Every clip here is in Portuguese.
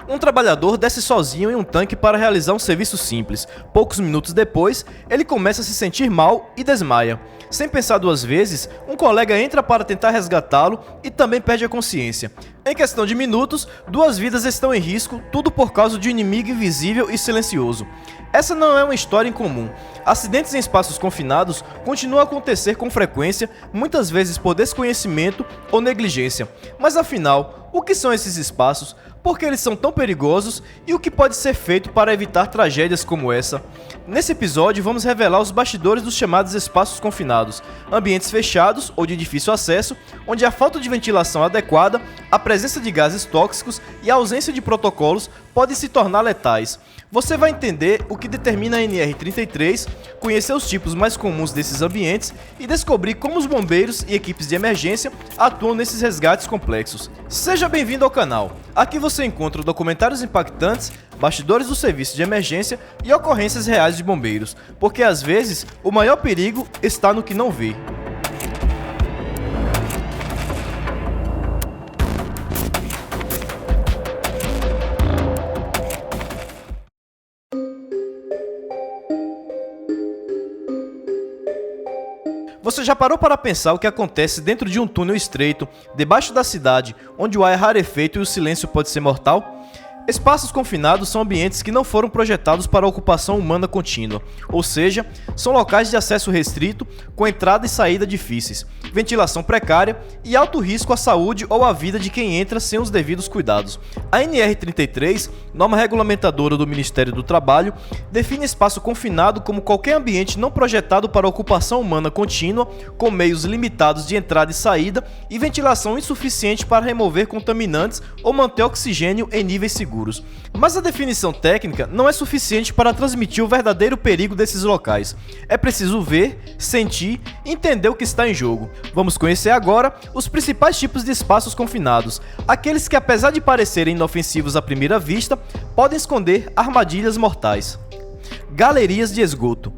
Um trabalhador desce sozinho em um tanque para realizar um serviço simples. Poucos minutos depois, ele começa a se sentir mal e desmaia. Sem pensar duas vezes, um colega entra para tentar resgatá-lo e também perde a consciência. Em questão de minutos, 2 vidas estão em risco, tudo por causa de um inimigo invisível e silencioso. Essa não é uma história incomum. Acidentes em espaços confinados continuam a acontecer com frequência, muitas vezes por desconhecimento ou negligência. Mas afinal, o que são esses espaços? Por que eles são tão perigosos e o que pode ser feito para evitar tragédias como essa? Nesse episódio vamos revelar os bastidores dos chamados espaços confinados, ambientes fechados ou de difícil acesso, onde a falta de ventilação adequada, a presença de gases tóxicos e a ausência de protocolos podem se tornar letais. Você vai entender o que determina a NR33, conhecer os tipos mais comuns desses ambientes e descobrir como os bombeiros e equipes de emergência atuam nesses resgates complexos. Seja bem-vindo ao canal. Aqui você encontra documentários impactantes, bastidores do serviço de emergência e ocorrências reais de bombeiros, porque às vezes o maior perigo está no que não vê. Você já parou para pensar o que acontece dentro de um túnel estreito, debaixo da cidade, onde o ar é rarefeito e o silêncio pode ser mortal? Espaços confinados são ambientes que não foram projetados para a ocupação humana contínua, ou seja, são locais de acesso restrito, com entrada e saída difíceis, ventilação precária e alto risco à saúde ou à vida de quem entra sem os devidos cuidados. A NR33, norma regulamentadora do Ministério do Trabalho, define espaço confinado como qualquer ambiente não projetado para a ocupação humana contínua, com meios limitados de entrada e saída e ventilação insuficiente para remover contaminantes ou manter oxigênio em níveis seguros. Mas a definição técnica não é suficiente para transmitir o verdadeiro perigo desses locais. É preciso ver, sentir e entender o que está em jogo. Vamos conhecer agora os principais tipos de espaços confinados, aqueles que, apesar de parecerem inofensivos à primeira vista, podem esconder armadilhas mortais. Galerias de esgoto.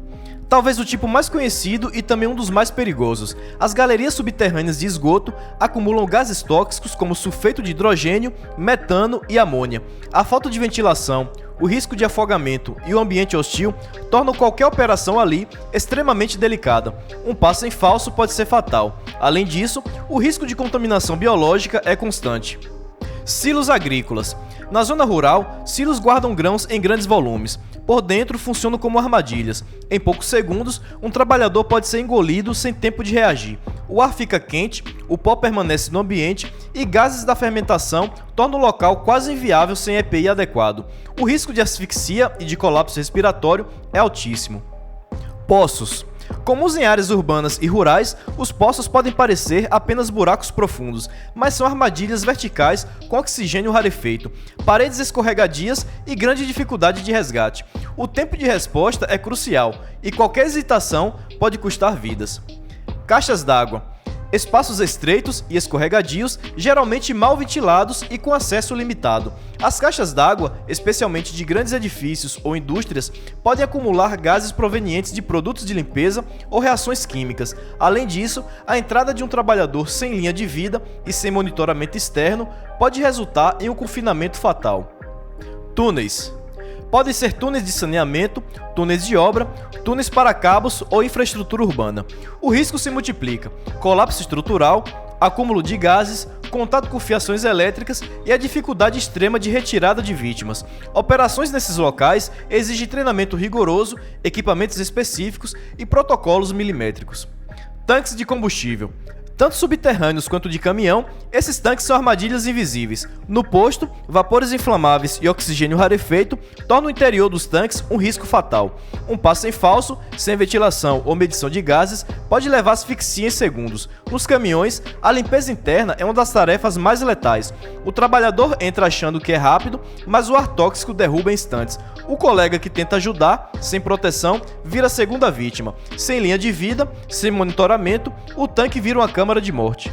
Talvez o tipo mais conhecido e também um dos mais perigosos. As galerias subterrâneas de esgoto acumulam gases tóxicos como sulfeto de hidrogênio, metano e amônia. A falta de ventilação, o risco de afogamento e o ambiente hostil tornam qualquer operação ali extremamente delicada. Um passo em falso pode ser fatal. Além disso, o risco de contaminação biológica é constante. Silos agrícolas. Na zona rural, silos guardam grãos em grandes volumes. Por dentro, funcionam como armadilhas. Em poucos segundos, um trabalhador pode ser engolido sem tempo de reagir. O ar fica quente, o pó permanece no ambiente e gases da fermentação tornam o local quase inviável sem EPI adequado. O risco de asfixia e de colapso respiratório é altíssimo. Poços. Comuns em áreas urbanas e rurais, os poços podem parecer apenas buracos profundos, mas são armadilhas verticais com oxigênio rarefeito, paredes escorregadias e grande dificuldade de resgate. O tempo de resposta é crucial e qualquer hesitação pode custar vidas. Caixas d'água. Espaços estreitos e escorregadios, geralmente mal ventilados e com acesso limitado. As caixas d'água, especialmente de grandes edifícios ou indústrias, podem acumular gases provenientes de produtos de limpeza ou reações químicas. Além disso, a entrada de um trabalhador sem linha de vida e sem monitoramento externo pode resultar em um confinamento fatal. Túneis. Podem ser túneis de saneamento, túneis de obra, túneis para cabos ou infraestrutura urbana. O risco se multiplica: colapso estrutural, acúmulo de gases, contato com fiações elétricas e a dificuldade extrema de retirada de vítimas. Operações nesses locais exigem treinamento rigoroso, equipamentos específicos e protocolos milimétricos. Tanques de combustível. Tanto subterrâneos quanto de caminhão, esses tanques são armadilhas invisíveis. No posto, vapores inflamáveis e oxigênio rarefeito tornam o interior dos tanques um risco fatal. Um passo em falso, sem ventilação ou medição de gases, pode levar a asfixia em segundos. Nos caminhões, a limpeza interna é uma das tarefas mais letais. O trabalhador entra achando que é rápido, mas o ar tóxico derruba em instantes. O colega que tenta ajudar, sem proteção, vira a segunda vítima. Sem linha de vida, sem monitoramento, o tanque vira uma câmara de morte.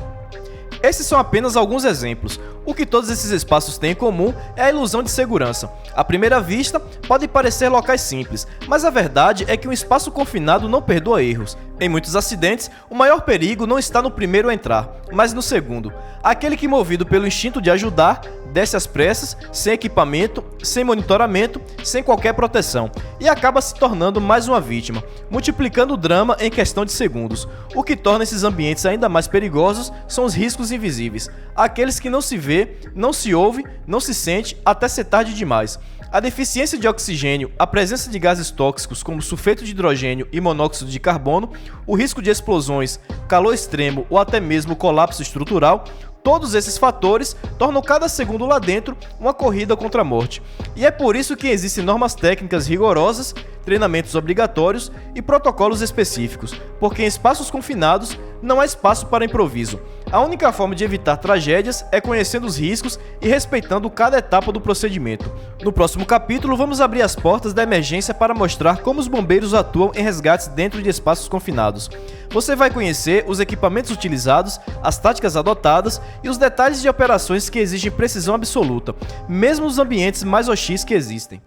Esses são apenas alguns exemplos. O que todos esses espaços têm em comum é a ilusão de segurança. À primeira vista, podem parecer locais simples, mas a verdade é que um espaço confinado não perdoa erros. Em muitos acidentes, o maior perigo não está no primeiro a entrar, mas no segundo. Aquele que, movido pelo instinto de ajudar, desce às pressas, sem equipamento, sem monitoramento, sem qualquer proteção, e acaba se tornando mais uma vítima, multiplicando o drama em questão de segundos. O que torna esses ambientes ainda mais perigosos são os riscos invisíveis, aqueles que não se vê, não se ouve, não se sente até ser tarde demais. A deficiência de oxigênio, a presença de gases tóxicos como sulfeto de hidrogênio e monóxido de carbono, o risco de explosões, calor extremo ou até mesmo colapso estrutural, todos esses fatores tornam cada segundo lá dentro uma corrida contra a morte. E é por isso que existem normas técnicas rigorosas, treinamentos obrigatórios e protocolos específicos, porque em espaços confinados não há espaço para improviso. A única forma de evitar tragédias é conhecendo os riscos e respeitando cada etapa do procedimento. No próximo capítulo, vamos abrir as portas da emergência para mostrar como os bombeiros atuam em resgates dentro de espaços confinados. Você vai conhecer os equipamentos utilizados, as táticas adotadas e os detalhes de operações que exigem precisão absoluta, mesmo nos ambientes mais hostis que existem.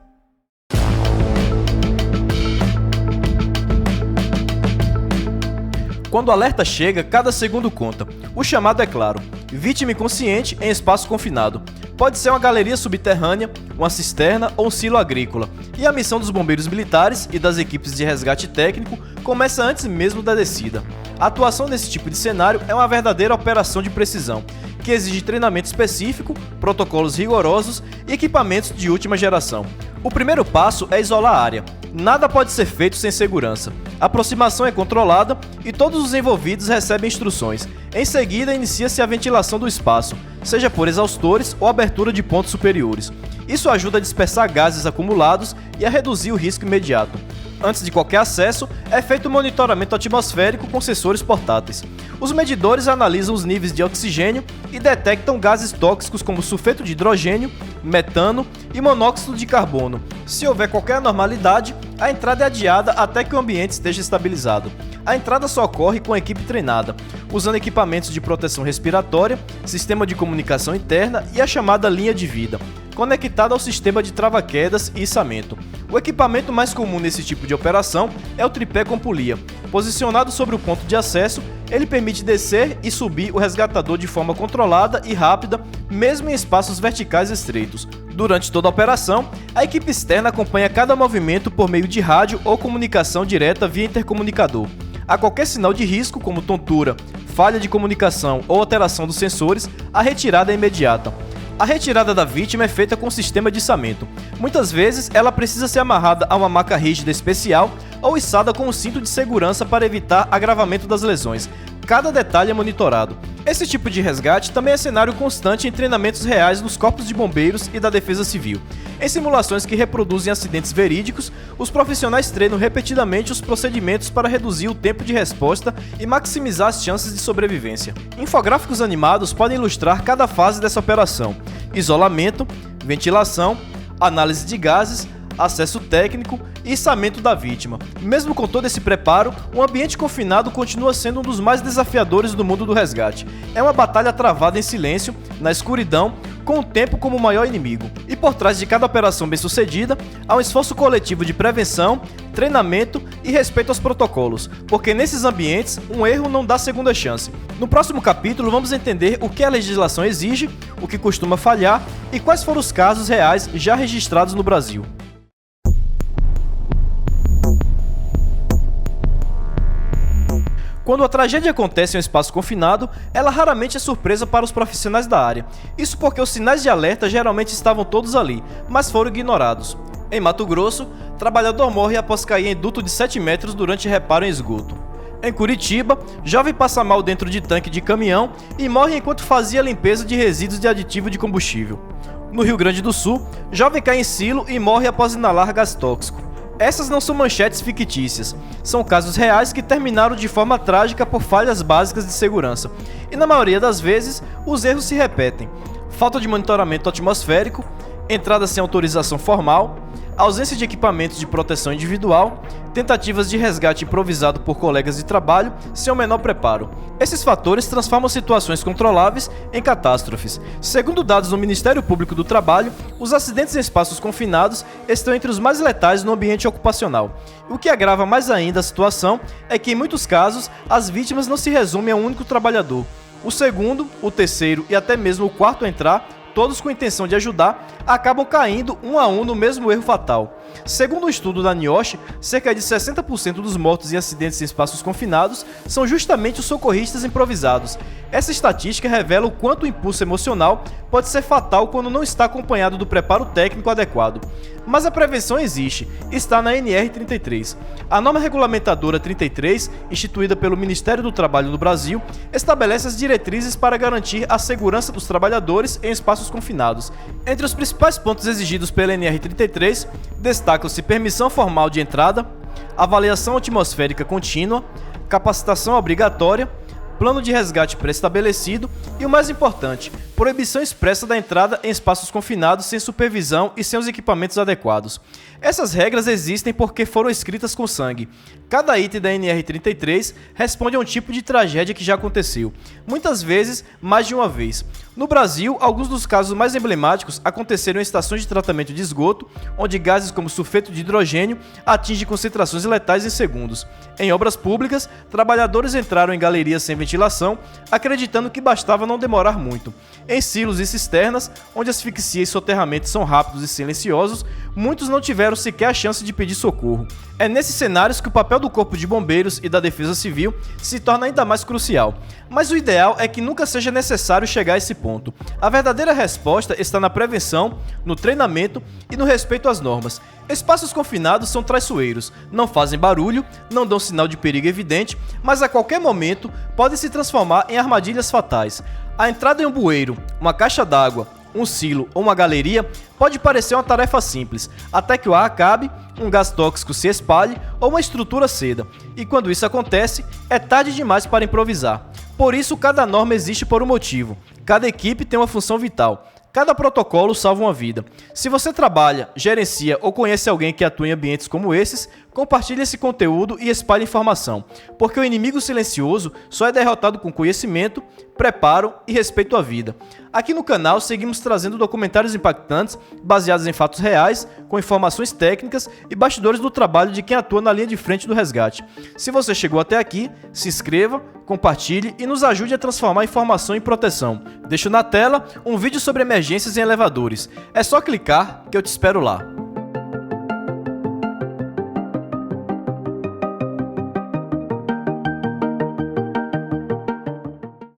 Quando o alerta chega, cada segundo conta. O chamado é claro: vítima inconsciente em espaço confinado. Pode ser uma galeria subterrânea, uma cisterna ou um silo agrícola. E a missão dos bombeiros militares e das equipes de resgate técnico começa antes mesmo da descida. A atuação nesse tipo de cenário é uma verdadeira operação de precisão, que exige treinamento específico, protocolos rigorosos e equipamentos de última geração. O primeiro passo é isolar a área. Nada pode ser feito sem segurança. A aproximação é controlada e todos os envolvidos recebem instruções. Em seguida, inicia-se a ventilação do espaço, seja por exaustores ou abertura de pontos superiores. Isso ajuda a dispersar gases acumulados e a reduzir o risco imediato. Antes de qualquer acesso, é feito um monitoramento atmosférico com sensores portáteis. Os medidores analisam os níveis de oxigênio e detectam gases tóxicos como sulfeto de hidrogênio, metano e monóxido de carbono. Se houver qualquer anormalidade, a entrada é adiada até que o ambiente esteja estabilizado. A entrada só ocorre com a equipe treinada, usando equipamentos de proteção respiratória, sistema de comunicação interna e a chamada linha de vida, conectada ao sistema de trava-quedas e içamento. O equipamento mais comum nesse tipo de operação é o tripé com polia. Posicionado sobre o ponto de acesso, ele permite descer e subir o resgatador de forma controlada e rápida, mesmo em espaços verticais estreitos. Durante toda a operação, a equipe externa acompanha cada movimento por meio de rádio ou comunicação direta via intercomunicador. A qualquer sinal de risco, como tontura, falha de comunicação ou alteração dos sensores, a retirada é imediata. A retirada da vítima é feita com um sistema de içamento. Muitas vezes, ela precisa ser amarrada a uma maca rígida especial ou içada com um cinto de segurança para evitar agravamento das lesões. Cada detalhe é monitorado. Esse tipo de resgate também é cenário constante em treinamentos reais dos corpos de bombeiros e da defesa civil. Em simulações que reproduzem acidentes verídicos, os profissionais treinam repetidamente os procedimentos para reduzir o tempo de resposta e maximizar as chances de sobrevivência. Infográficos animados podem ilustrar cada fase dessa operação: isolamento, ventilação, análise de gases, acesso técnico e içamento da vítima. Mesmo com todo esse preparo, o ambiente confinado continua sendo um dos mais desafiadores do mundo do resgate. É uma batalha travada em silêncio, na escuridão, com o tempo como o maior inimigo. E por trás de cada operação bem-sucedida, há um esforço coletivo de prevenção, treinamento e respeito aos protocolos, porque nesses ambientes, um erro não dá segunda chance. No próximo capítulo, vamos entender o que a legislação exige, o que costuma falhar e quais foram os casos reais já registrados no Brasil. Quando a tragédia acontece em um espaço confinado, ela raramente é surpresa para os profissionais da área. Isso porque os sinais de alerta geralmente estavam todos ali, mas foram ignorados. Em Mato Grosso, trabalhador morre após cair em duto de 7 metros durante reparo em esgoto. Em Curitiba, jovem passa mal dentro de tanque de caminhão e morre enquanto fazia limpeza de resíduos de aditivo de combustível. No Rio Grande do Sul, jovem cai em silo e morre após inalar gás tóxico. Essas não são manchetes fictícias, são casos reais que terminaram de forma trágica por falhas básicas de segurança. E na maioria das vezes, os erros se repetem. Falta de monitoramento atmosférico, entrada sem autorização formal, ausência de equipamentos de proteção individual, tentativas de resgate improvisado por colegas de trabalho sem o menor preparo. Esses fatores transformam situações controláveis em catástrofes. Segundo dados do Ministério Público do Trabalho, os acidentes em espaços confinados estão entre os mais letais no ambiente ocupacional. O que agrava mais ainda a situação é que, em muitos casos, as vítimas não se resumem a um único trabalhador. O segundo, o terceiro e até mesmo o quarto a entrar, todos com a intenção de ajudar, acabam caindo um a um no mesmo erro fatal. Segundo um estudo da NIOSH, cerca de 60% dos mortos em acidentes em espaços confinados são justamente os socorristas improvisados. Essa estatística revela o quanto o impulso emocional pode ser fatal quando não está acompanhado do preparo técnico adequado. Mas a prevenção existe, está na NR33. A norma regulamentadora 33, instituída pelo Ministério do Trabalho do Brasil, estabelece as diretrizes para garantir a segurança dos trabalhadores em espaços confinados. Entre os principais pontos exigidos pela NR33, destacam-se permissão formal de entrada, avaliação atmosférica contínua, capacitação obrigatória, plano de resgate pré-estabelecido e, o mais importante, proibição expressa da entrada em espaços confinados sem supervisão e sem os equipamentos adequados. Essas regras existem porque foram escritas com sangue. Cada item da NR33 responde a um tipo de tragédia que já aconteceu, muitas vezes mais de uma vez. No Brasil, alguns dos casos mais emblemáticos aconteceram em estações de tratamento de esgoto, onde gases como sulfeto de hidrogênio atingem concentrações letais em segundos. Em obras públicas, trabalhadores entraram em galerias sem ventilação, acreditando que bastava não demorar muito. Em silos e cisternas, onde asfixia e soterramento são rápidos e silenciosos, muitos não tiveram sequer a chance de pedir socorro. É nesses cenários que o papel do Corpo de Bombeiros e da Defesa Civil se torna ainda mais crucial. Mas o ideal é que nunca seja necessário chegar a esse ponto. A verdadeira resposta está na prevenção, no treinamento e no respeito às normas. Espaços confinados são traiçoeiros, não fazem barulho, não dão sinal de perigo evidente, mas a qualquer momento podem se transformar em armadilhas fatais. A entrada em um bueiro, uma caixa d'água, um silo ou uma galeria pode parecer uma tarefa simples, até que o ar acabe, um gás tóxico se espalhe ou uma estrutura ceda. E quando isso acontece, é tarde demais para improvisar. Por isso, cada norma existe por um motivo. Cada equipe tem uma função vital. Cada protocolo salva uma vida. Se você trabalha, gerencia ou conhece alguém que atua em ambientes como esses, compartilhe esse conteúdo e espalhe informação, porque o inimigo silencioso só é derrotado com conhecimento, preparo e respeito à vida. Aqui no canal seguimos trazendo documentários impactantes, baseados em fatos reais, com informações técnicas e bastidores do trabalho de quem atua na linha de frente do resgate. Se você chegou até aqui, se inscreva, compartilhe e nos ajude a transformar informação em proteção. Deixo na tela um vídeo sobre emergências em elevadores. É só clicar que eu te espero lá.